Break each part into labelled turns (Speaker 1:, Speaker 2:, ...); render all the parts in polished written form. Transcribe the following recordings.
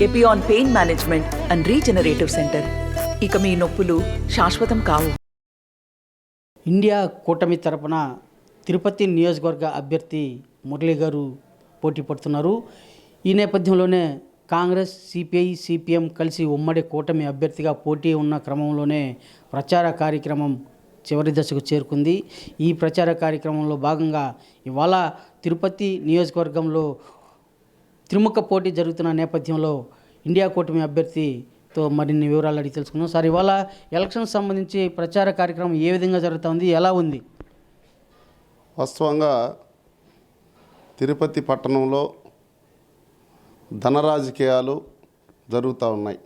Speaker 1: Epione pain management and regenerative centre. ఇక మీ నొప్పులు శాశ్వతం కావు.
Speaker 2: ఇండియా కూటమి తరపున తిరుపతి నియోజకవర్గ అభ్యర్థి మురళీ గారు పోటీ పడుతున్నారు. ఈ నేపథ్యంలోనే కాంగ్రెస్, సిపిఐ, సిపిఎం కలిసి ఉమ్మడి కూటమి అభ్యర్థిగా పోటీ ఉన్న క్రమంలోనే ప్రచార కార్యక్రమం చివరి దశకు చేరుకుంది. ఈ ప్రచార కార్యక్రమంలో భాగంగా ఇవాళ తిరుపతి నియోజకవర్గంలో త్రిముఖ పోటీ జరుగుతున్న నేపథ్యంలో ఇండియా కూటమి అభ్యర్థితో మరిన్ని వివరాలు అడిగి తెలుసుకుందాం. సార్, ఇవాళ ఎలక్షన్ సంబంధించి ప్రచార కార్యక్రమం ఏ విధంగా జరుగుతుంది, ఎలా ఉంది?
Speaker 3: వాస్తవంగా తిరుపతి పట్టణంలో ధన రాజకీయాలు జరుగుతూ ఉన్నాయి.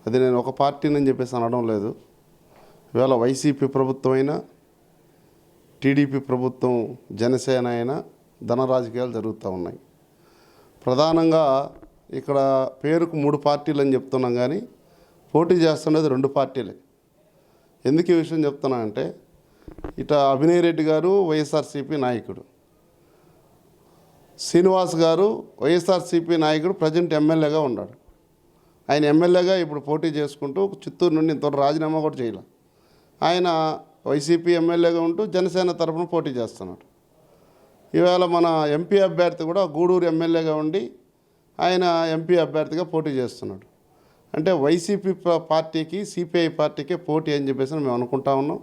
Speaker 3: అది నేను ఒక పార్టీని చెప్పేసి అనడం లేదు. ఇవాళ వైసీపీ ప్రభుత్వం అయినా, టీడీపీ ప్రభుత్వం, జనసేన అయినా ధన రాజకీయాలు జరుగుతూ ఉన్నాయి. ప్రధానంగా ఇక్కడ పేరుకు 3 పార్టీలు అని చెప్తున్నాం, కానీ పోటీ చేస్తున్నది 2 పార్టీలే. ఎందుకు ఈ విషయం చెప్తున్నా అంటే, ఇట అభినయ్ రెడ్డి గారు వైఎస్ఆర్సీపీ నాయకుడు, శ్రీనివాస్ గారు వైఎస్ఆర్సీపీ నాయకుడు, ప్రజెంట్ ఎమ్మెల్యేగా ఉన్నాడు. ఆయన ఎమ్మెల్యేగా ఇప్పుడు పోటీ చేసుకుంటూ చిత్తూరు నుండి ఇంతవరకు రాజీనామా కూడా చేయాలి. ఆయన వైసీపీ ఎమ్మెల్యేగా ఉంటూ జనసేన తరఫున పోటీ చేస్తున్నాడు. ఇవాళ మన ఎంపీ అభ్యర్థి కూడా గూడూరు ఎమ్మెల్యేగా ఉండి ఆయన ఎంపీ అభ్యర్థిగా పోటీ చేస్తున్నాడు. అంటే వైసీపీ పార్టీకి, సిపిఐ పార్టీకి పోటీ అని చెప్పేసి మేము అనుకుంటా ఉన్నాం.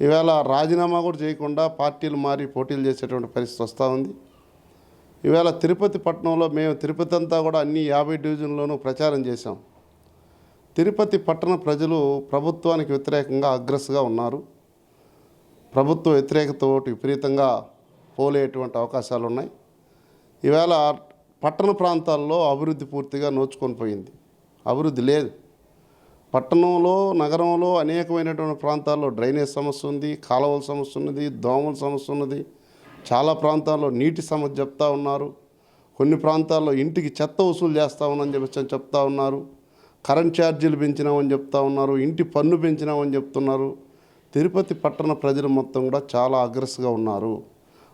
Speaker 3: ఇవాళ రాజీనామా కూడా చేయకుండా పార్టీలు మారి పోటీలు చేసేటువంటి పరిస్థితి వస్తూ ఉంది. ఇవాళ తిరుపతి పట్టణంలో మేము తిరుపతి అంతా కూడా అన్ని 50 డివిజన్లోనూ ప్రచారం చేశాం. తిరుపతి పట్టణ ప్రజలు ప్రభుత్వానికి వ్యతిరేకంగా అగ్రెస్గా ఉన్నారు. ప్రభుత్వ వ్యతిరేకత ఓటు విపరీతంగా పోలేటువంటి అవకాశాలు ఉన్నాయి. ఇవాళ పట్టణ ప్రాంతాల్లో అభివృద్ధి పూర్తిగా నోచుకొని పోయింది. అభివృద్ధి లేదు. పట్టణంలో, నగరంలో అనేకమైనటువంటి ప్రాంతాల్లో డ్రైనేజ్ సమస్య ఉంది, కాలువల సమస్య ఉన్నది, దోమల సమస్య ఉన్నది. చాలా ప్రాంతాల్లో నీటి సమస్య చెప్తా ఉన్నారు. కొన్ని ప్రాంతాల్లో ఇంటికి చెత్త వసూలు చేస్తూ ఉన్నామని చెప్పి చెప్తా ఉన్నారు. కరెంట్ ఛార్జీలు పెంచినామని చెప్తా ఉన్నారు. ఇంటి పన్ను పెంచినామని చెప్తున్నారు. తిరుపతి పట్టణ ప్రజలు మొత్తం కూడా చాలా అగ్రెస్గా ఉన్నారు.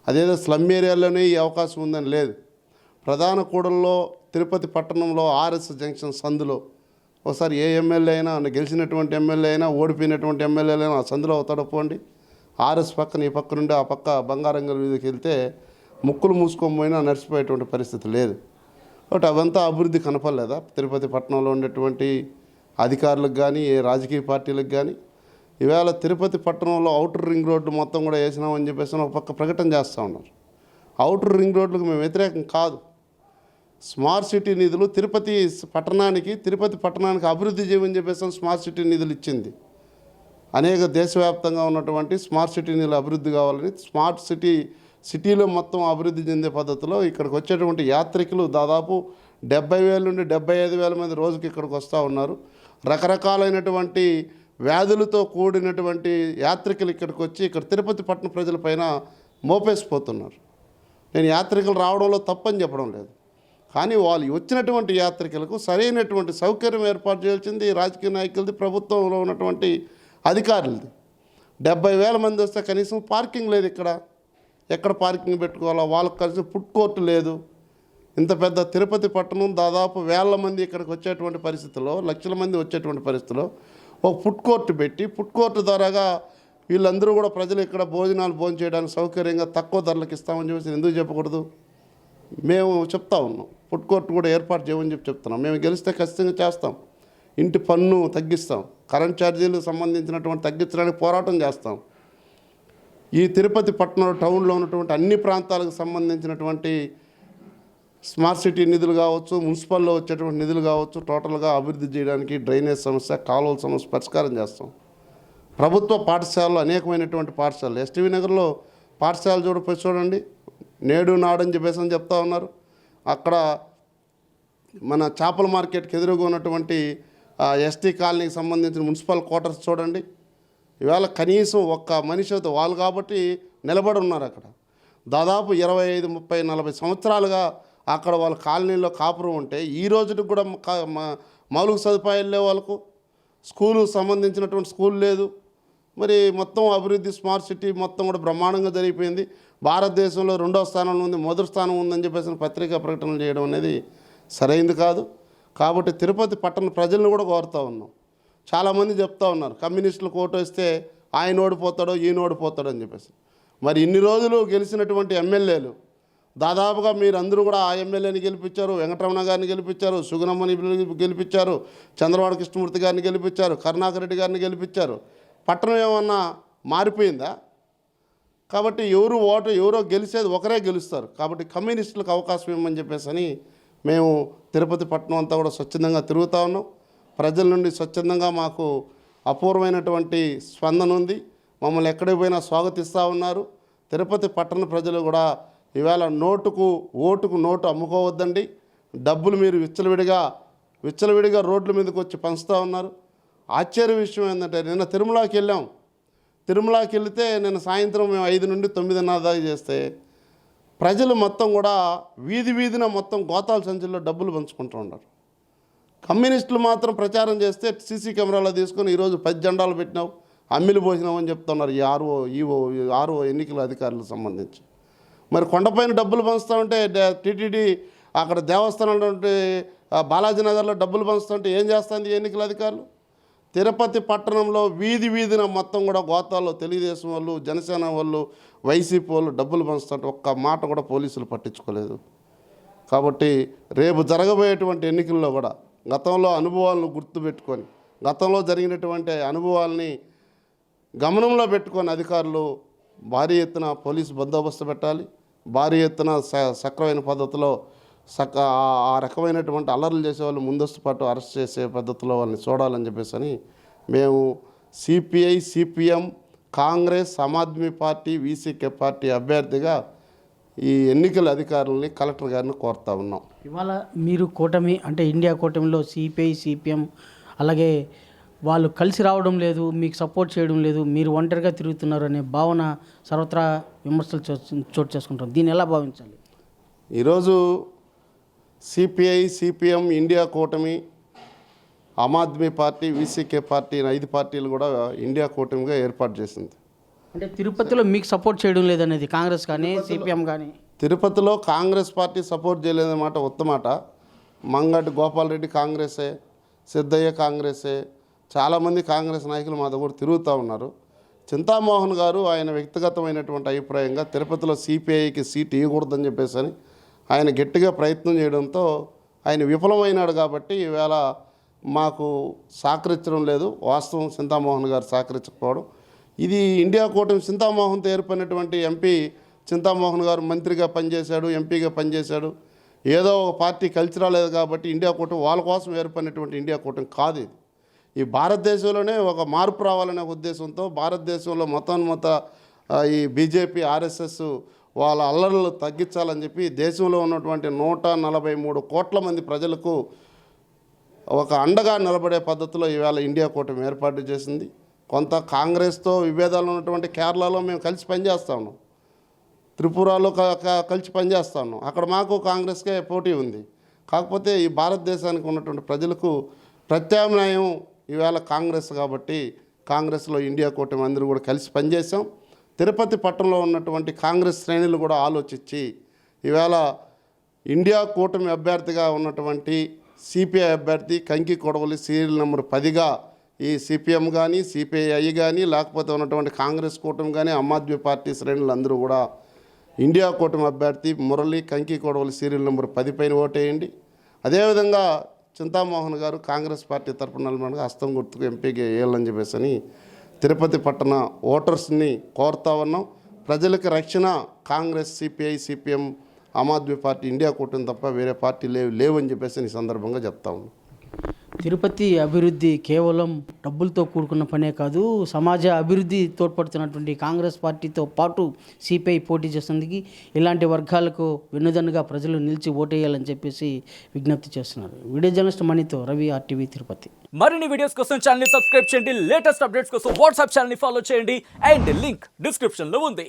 Speaker 3: అదేదో స్లమ్ ఏరియాలోనే ఈ అవకాశం ఉందని లేదు. ప్రధాన కూడల్లో తిరుపతి పట్టణంలో ఆర్ఎస్ జంక్షన్ సందులో ఒకసారి ఏ ఎమ్మెల్యే అయినా, గెలిచినటువంటి ఎమ్మెల్యే అయినా, ఓడిపోయినటువంటి ఎమ్మెల్యేలైనా ఆ సందులో అవుతాడో పోండి. ఆర్ఎస్ పక్కన ఈ పక్క నుండి ఆ పక్క బంగారంగల్ వీధికి వెళ్తే ముక్కులు మూసుకొని పోయినా నడిచిపోయేటువంటి పరిస్థితి లేదు. కాబట్టి అవంతా అభివృద్ధి కనపడలేదా తిరుపతి పట్టణంలో ఉండేటువంటి అధికారులకు కానీ, ఏ రాజకీయ పార్టీలకు కానీ? ఇవాళ తిరుపతి పట్టణంలో ఔటర్ రింగ్ రోడ్డు మొత్తం కూడా వేసినామని చెప్పేసి ఒక పక్క ప్రకటన చేస్తూ ఉన్నారు. ఔటర్ రింగ్ రోడ్లకు మేము వ్యతిరేకం కాదు. స్మార్ట్ సిటీ నిధులు తిరుపతి పట్టణానికి అభివృద్ధి చేయమని చెప్పేసి స్మార్ట్ సిటీ నిధులు ఇచ్చింది. అనేక దేశవ్యాప్తంగా ఉన్నటువంటి స్మార్ట్ సిటీ నిధులు అభివృద్ధి కావాలని, స్మార్ట్ సిటీలో మొత్తం అభివృద్ధి చెందే పద్ధతిలో ఇక్కడికి వచ్చేటువంటి యాత్రికులు దాదాపు 70,000 నుండి 75,000 మంది రోజుకి ఇక్కడికి వస్తూ ఉన్నారు. రకరకాలైనటువంటి వ్యాధులతో కూడినటువంటి యాత్రికులు ఇక్కడికి వచ్చి ఇక్కడ తిరుపతి పట్టణ ప్రజలపైన మోపేసిపోతున్నారు. నేను యాత్రికులు రావడంలో తప్పని చెప్పడం లేదు, కానీ వాళ్ళు వచ్చినటువంటి యాత్రికులకు సరైనటువంటి సౌకర్యం ఏర్పాటు చేయాల్సింది రాజకీయ నాయకులది, ప్రభుత్వంలో ఉన్నటువంటి అధికారులది. 70,000 మంది వస్తే కనీసం పార్కింగ్ లేదు. ఎక్కడ పార్కింగ్ పెట్టుకోవాలో వాళ్ళకి కలిసి ఫుడ్ కోర్టు లేదు. ఇంత పెద్ద తిరుపతి పట్టణం దాదాపు 1,000 మంది ఇక్కడికి వచ్చేటువంటి పరిస్థితుల్లో, లక్షల మంది వచ్చేటువంటి పరిస్థితిలో ఒక ఫుడ్ కోర్టు పెట్టి, ఫుడ్ కోర్టు ద్వారాగా వీళ్ళందరూ కూడా ప్రజలు ఇక్కడ భోజనం చేయడానికి సౌకర్యంగా తక్కువ ధరలకు ఇస్తామని చెప్పేసి ఎందుకు చెప్పకూడదు? మేము చెప్తా ఉన్నాం. ఫుడ్ కోర్టు కూడా ఏర్పాటు చేయమని చెప్తున్నాం. మేము గెలిస్తే ఖచ్చితంగా చేస్తాం. ఇంటి పన్ను తగ్గిస్తాం. కరెంట్ ఛార్జీలకు సంబంధించినటువంటి తగ్గించడానికి పోరాటం చేస్తాం. ఈ తిరుపతి పట్టణంలో టౌన్లో ఉన్నటువంటి అన్ని ప్రాంతాలకు సంబంధించినటువంటి స్మార్ట్ సిటీ నిధులు కావచ్చు, మున్సిపల్లో వచ్చేటువంటి నిధులు కావచ్చు, టోటల్గా అభివృద్ధి చేయడానికి డ్రైనేజ్ సమస్య, కాలువల సమస్య పరిష్కారం చేస్తాం. ప్రభుత్వ పాఠశాలలు అనేకమైనటువంటి పాఠశాలలు, ఎస్టీవీ నగర్లో పాఠశాలలు చూడండి, నేడు నాడని చెప్పేసి అని చెప్తా ఉన్నారు. అక్కడ మన చేపల మార్కెట్కి ఎదురుగా ఉన్నటువంటి ఎస్టీ కాలనీకి సంబంధించిన మున్సిపల్ క్వార్టర్స్ చూడండి. ఇవాళ కనీసం ఒక్క మనిషి అయితే వాళ్ళు కాబట్టి నిలబడి ఉన్నారు. అక్కడ దాదాపు 25, 30, 40 సంవత్సరాలుగా అక్కడ వాళ్ళ కాలనీలో కాపురం ఉంటే ఈ రోజుకి కూడా మౌలిక సదుపాయాలు లేవు. వాళ్ళకు స్కూలు సంబంధించినటువంటి స్కూల్ లేదు. మరి మొత్తం అభివృద్ధి స్మార్ట్ సిటీ మొత్తం కూడా బ్రహ్మాండంగా జరిగిపోయింది. భారతదేశంలో 2వ స్థానంలో ఉంది, మొదటి స్థానం ఉందని చెప్పేసి పత్రికా ప్రకటనలు చేయడం అనేది సరైంది కాదు. కాబట్టి తిరుపతి పట్టణ ప్రజలను కూడా కోరుతూ ఉన్నాం. చాలామంది చెప్తా ఉన్నారు కమ్యూనిస్టులకు ఓటు వేస్తే ఆయన ఓడిపోతాడో ఈయన ఓడిపోతాడో అని చెప్పేసి. మరి ఇన్ని రోజులు గెలిచినటువంటి ఎమ్మెల్యేలు దాదాపుగా మీరందరూ కూడా ఆ ఎమ్మెల్యేని గెలిపించారు, వెంకటరమణ గారిని గెలిపించారు, సుగుణమ్మని గెలిపించారు, చంద్రబాబు కృష్ణమూర్తి గారిని గెలిపించారు, కరుణాకర్ రెడ్డి గారిని గెలిపించారు. పట్టణం ఏమన్నా మారిపోయిందా? కాబట్టి ఎవరో గెలిచేది ఒకరే గెలుస్తారు. కాబట్టి కమ్యూనిస్టులకు అవకాశం ఇవ్వమని చెప్పేసి అని మేము తిరుపతి పట్టణం అంతా కూడా స్వచ్ఛందంగా తిరుగుతూ ఉన్నాం. ప్రజల నుండి స్వచ్ఛందంగా మాకు అపూర్వమైనటువంటి స్పందన ఉంది. మమ్మల్ని ఎక్కడికి పోయినా స్వాగతిస్తూ ఉన్నారు. తిరుపతి పట్టణ ప్రజలు కూడా ఇవాళ ఓటుకు నోటు అమ్ముకోవద్దండి. డబ్బులు మీరు విచ్చలవిడిగా రోడ్ల మీదకి వచ్చి పంచుతూ ఉన్నారు. ఆశ్చర్య విషయం ఏంటంటే నిన్న తిరుమలకి వెళితే నిన్న సాయంత్రం మేము 5 నుండి 9:30 దాకా చేస్తే ప్రజలు మొత్తం కూడా వీధిన మొత్తం గోతాల సంచుల్లో డబ్బులు పంచుకుంటూ ఉన్నారు. కమ్యూనిస్టులు మాత్రం ప్రచారం చేస్తే సీసీ కెమెరాలో తీసుకొని ఈరోజు 10 జెండాలు పెట్టినావు, అమ్మిలు పోసినావు అని చెప్తున్నారు ఈ ఆర్ఓ ఎన్నికల అధికారులకు సంబంధించి. మరి కొండపైన డబ్బులు పంచుతామంటే టీటీడీ అక్కడ దేవస్థానంలో బాలాజీ నగర్లో డబ్బులు పంచుతుంటే ఏం చేస్తుంది ఎన్నికల అధికారులు? తిరుపతి పట్టణంలో వీధిన మొత్తం కూడా గోతాల్లో తెలుగుదేశం వాళ్ళు, జనసేన వాళ్ళు, వైసీపీ వాళ్ళు డబ్బులు పంచుతుంటే ఒక్క మాట కూడా పోలీసులు పట్టించుకోలేదు. కాబట్టి రేపు జరగబోయేటువంటి ఎన్నికల్లో కూడా గతంలో అనుభవాలను గుర్తుపెట్టుకొని గతంలో జరిగినటువంటి అనుభవాల్ని గమనంలో పెట్టుకొని అధికారులు భారీ ఎత్తున పోలీసు బందోబస్తు పెట్టాలి. భారీ ఎత్తున సక్రమైన పద్ధతిలో ఆ రకమైనటువంటి అల్లర్లు చేసే వాళ్ళు ముందస్తు పాటు అరెస్ట్ చేసే పద్ధతిలో వాళ్ళని చూడాలని చెప్పేసి అని మేము CPI, CPM, Congress, Aam Aadmi party, VCK party అభ్యర్థిగా ఈ ఎన్నికల అధికారులని కలెక్టర్ గారిని కోరుతా ఉన్నాం.
Speaker 2: ఇవాళ మీరు కూటమి అంటే ఇండియా కూటమిలో సిపిఐ, సిపిఎం అలాగే వాళ్ళు కలిసి రావడం లేదు, మీకు సపోర్ట్ చేయడం లేదు, మీరు ఒంటరిగా తిరుగుతున్నారు అనే భావన సర్వత్రా విమర్శలు చోటు చేసుకుంటారు. దీన్ని ఎలా భావించాలి?
Speaker 3: ఈరోజు సిపిఐ, సిపిఎం, ఇండియా కూటమి, Aam Aadmi party, VCK party 5 పార్టీలు కూడా ఇండియా కూటమిగా ఏర్పాటు చేసింది.
Speaker 2: అంటే తిరుపతిలో మీకు సపోర్ట్ చేయడం లేదనేది కాంగ్రెస్ కానీ సిపిఎం కానీ?
Speaker 3: తిరుపతిలో కాంగ్రెస్ పార్టీ సపోర్ట్ చేయలేదన్నమాట ఉత్తమాట. మంగటి గోపాలరెడ్డి కాంగ్రెసే, సిద్ధయ్య కాంగ్రెసే, చాలామంది కాంగ్రెస్ నాయకులు మా దగ్గర తిరుగుతూ ఉన్నారు. చింతామోహన్ గారు ఆయన వ్యక్తిగతమైనటువంటి అభిప్రాయంగా తిరుపతిలో సిపిఐకి సీట్ ఇవ్వకూడదని చెప్పేసి అని ఆయన గట్టిగా ప్రయత్నం చేయడంతో ఆయన విఫలమైనాడు. కాబట్టి ఈవేళ మాకు సహకరించడం లేదు. వాస్తవం చింతామోహన్ గారు సహకరించకపోవడం. ఇది ఇండియా కూటమి చింతామోహన్తో ఏర్పడినటువంటి ఎంపీ చింతామోహన్ గారు మంత్రిగా పనిచేశాడు, ఎంపీగా పనిచేశాడు. ఏదో ఒక పార్టీ కలిసి రాలేదు కాబట్టి ఇండియా కూటమి వాళ్ళ కోసం ఏర్పడినటువంటి ఇండియా కూటమి కాదు ఇది. ఈ భారతదేశంలోనే ఒక మార్పు రావాలనే ఉద్దేశంతో భారతదేశంలో మొత్తం ఈ బీజేపీ, ఆర్ఎస్ఎస్ వాళ్ళ అల్లర్లు తగ్గించాలని చెప్పి దేశంలో ఉన్నటువంటి 143 కోట్ల మంది ప్రజలకు ఒక అండగా నిలబడే పద్ధతిలో ఈవేళ ఇండియా కూటమి ఏర్పాటు చేసింది. కొంత కాంగ్రెస్తో విభేదాలు ఉన్నటువంటి కేరళలో మేము కలిసి పనిచేస్తా ఉన్నాం, త్రిపురలో కలిసి పనిచేస్తా ఉన్నాం. అక్కడ మాకు కాంగ్రెస్కే పోటీ ఉంది. కాకపోతే ఈ భారతదేశానికి ఉన్నటువంటి ప్రజలకు ప్రత్యామ్నాయం ఈవేళ కాంగ్రెస్ కాబట్టి కాంగ్రెస్లో ఇండియా కూటమి అందరూ కూడా కలిసి పనిచేసాం. తిరుపతి పట్టణంలో ఉన్నటువంటి కాంగ్రెస్ శ్రేణులు కూడా ఆలోచించి ఈవేళ ఇండియా కూటమి అభ్యర్థిగా ఉన్నటువంటి సిపిఐ అభ్యర్థి కంకి కొడవలి సీరియల్ నెంబర్ 10గా ఈ సిపిఎం కానీ, సిపిఐ కానీ, లేకపోతే ఉన్నటువంటి కాంగ్రెస్ కూటమి కానీ, ఆమ్ ఆద్మీ పార్టీ శ్రేణులు అందరూ కూడా ఇండియా కూటమి అభ్యర్థి మురళి కంకి కొడవలి సీరియల్ నెంబర్ 10 పైన ఓటేయండి. అదేవిధంగా చింతామోహన్ గారు కాంగ్రెస్ పార్టీ తరపున నిలబడగా హస్తం గుర్తుకు ఎంపీకి వేయాలని చెప్పేసి తిరుపతి పట్టణ ఓటర్స్ని కోరుతా ఉన్నాం. ప్రజలకు రక్షణ Congress, CPI, CPM, Aam Aadmi party, India కూటమి తప్ప వేరే పార్టీ లేవని చెప్పేసి ఈ సందర్భంగా చెప్తా ఉన్నాం.
Speaker 2: తిరుపతి అభివృద్ధి కేవలం డబ్బులతో కూడుకున్న పనే కాదు, సమాజ అభివృద్ధి తోడ్పడుతున్నటువంటి కాంగ్రెస్ పార్టీతో పాటు సిపిఐ పోటీ చేసేందుకు ఇలాంటి వర్గాలకు వెన్నుదన్నుగా ప్రజలు నిలిచి ఓటేయాలని చెప్పేసి విజ్ఞప్తి చేస్తున్నారు. వీడియో జర్నలిస్ట్ మణితో రవి, RTV తిరుపతి.
Speaker 4: మరిన్ని వీడియోస్ కోసం ఛానల్ ని సబ్స్క్రైబ్ చేయండి. లేటెస్ట్ అప్డేట్స్ కోసం వాట్సాప్ ఛానల్ ని ఫాలో చేయండి. అండ్ లింక్ డిస్క్రిప్షన్ లో ఉంది.